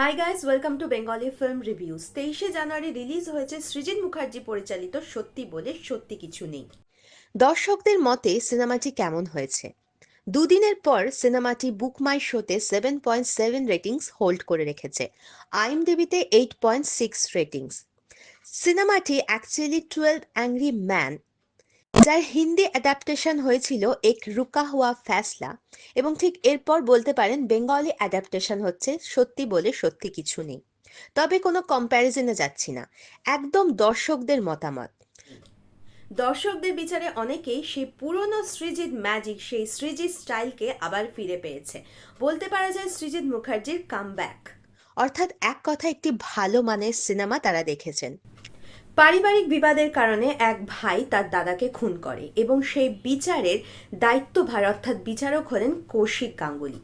High guys, welcome to Bengali film reviews. 23শে জানুয়ারি release হয়েছে সৃজিত মুখার্জি পরিচালিত সত্যি বলে সত্যি কিছু নেই। দর্শকদের মতে সিনেমাটি কেমন হয়েছে? দুদিনের পর সিনেমাটি বুক মাই শোতে 7.7 রেটিংস হোল্ড করে রেখেছে, আইএমডিবিতে 8.6 রেটিংস। সিনেমাটি অ্যাকচুয়ালি 12 অ্যাংরি ম্যান, যার হিন্দি অ্যাডাপ্টেশন হয়েছিল এক রুকা হুয়া ফ্যাসলা, এবং ঠিক এরপর বলতে পারেন বেঙ্গলি অ্যাডাপ্টেশন হচ্ছে সত্যি বলে সত্যি কিছু নেই। তবে কোনো কম্প্যারিজনে যাচ্ছি না, একদম দর্শকদের মতামত। দর্শকদের বিচারে অনেকেই সেই পুরনো সৃজিত ম্যাজিক, সেই সৃজিত স্টাইলকে আবার ফিরে পেয়েছে। বলতে পারা যায় সৃজিত মুখার্জির কামব্যাক। অর্থাৎ এক কথা, একটি ভালো মানের সিনেমা তারা দেখেছেন। পারিবারিক বিবাদের কারণে এক ভাই তার দাদাকে খুন করে এবং সেই বিচারের দায়িত্বভার অর্থাৎ বিচারক হলেন কৌশিক গাঙ্গুলি।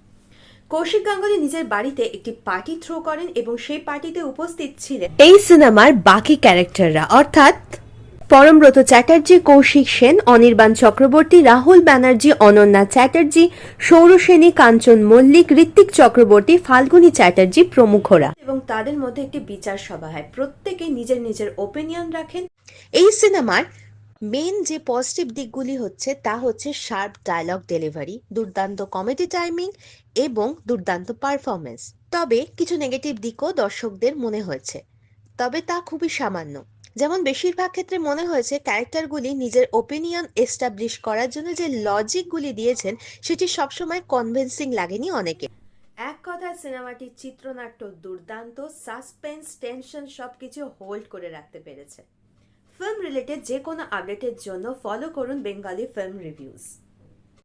কৌশিক গাঙ্গুলি নিজের বাড়িতে একটি পার্টি থ্রো করেন এবং সেই পার্টিতে উপস্থিত ছিলেন এই সিনেমার বাকি ক্যারেক্টাররা, অর্থাৎ পরমব্রত চ্যাটার্জি, কৌশিক সেন, অনির্বাণ চক্রবর্তী, রাহুল ব্যানার্জি, অনন্যা চ্যাটার্জি, সৌরসেনী, কাঞ্চন মল্লিক, ঋত্বিক চক্রবর্তী, ফাল্গুনী চ্যাটার্জি প্রমুখরা, এবং তাদের মধ্যে একটি বিচার সভা হয়। প্রত্যেকে নিজের নিজের ওপিনিয়ন রাখেন। এই সিনেমার মেন যে পজিটিভ দিকগুলি হচ্ছে তা হচ্ছে শার্প ডায়লগ ডেলিভারি, দুর্দান্ত কমেডি টাইমিং এবং দুর্দান্ত পারফরমেন্স। তবে কিছু নেগেটিভ দিকও দর্শকদের মনে হয়েছে, তবে তা খুবই সামান্য। যেমন বেশিরভাগ ক্ষেত্রে মনে হয়েছে ক্যারেক্টারগুলি নিজের ওপিনিয়ন এস্টাবলিশ করার জন্য যে লজিকগুলি দিয়েছেন সেটি সবসময় কনভিন্সিং লাগেনি অনেকে। এক কথায় সিনেমাটির চিত্রনাট্য দুর্দান্ত, সাসপেন্স, টেনশন সবকিছু হোল্ড করে রাখতে পেরেছে। ফিল্ম রিলেটেড যে কোনো আপডেটের জন্য ফলো করুন বেঙ্গলি ফিল্ম রিভিউজ।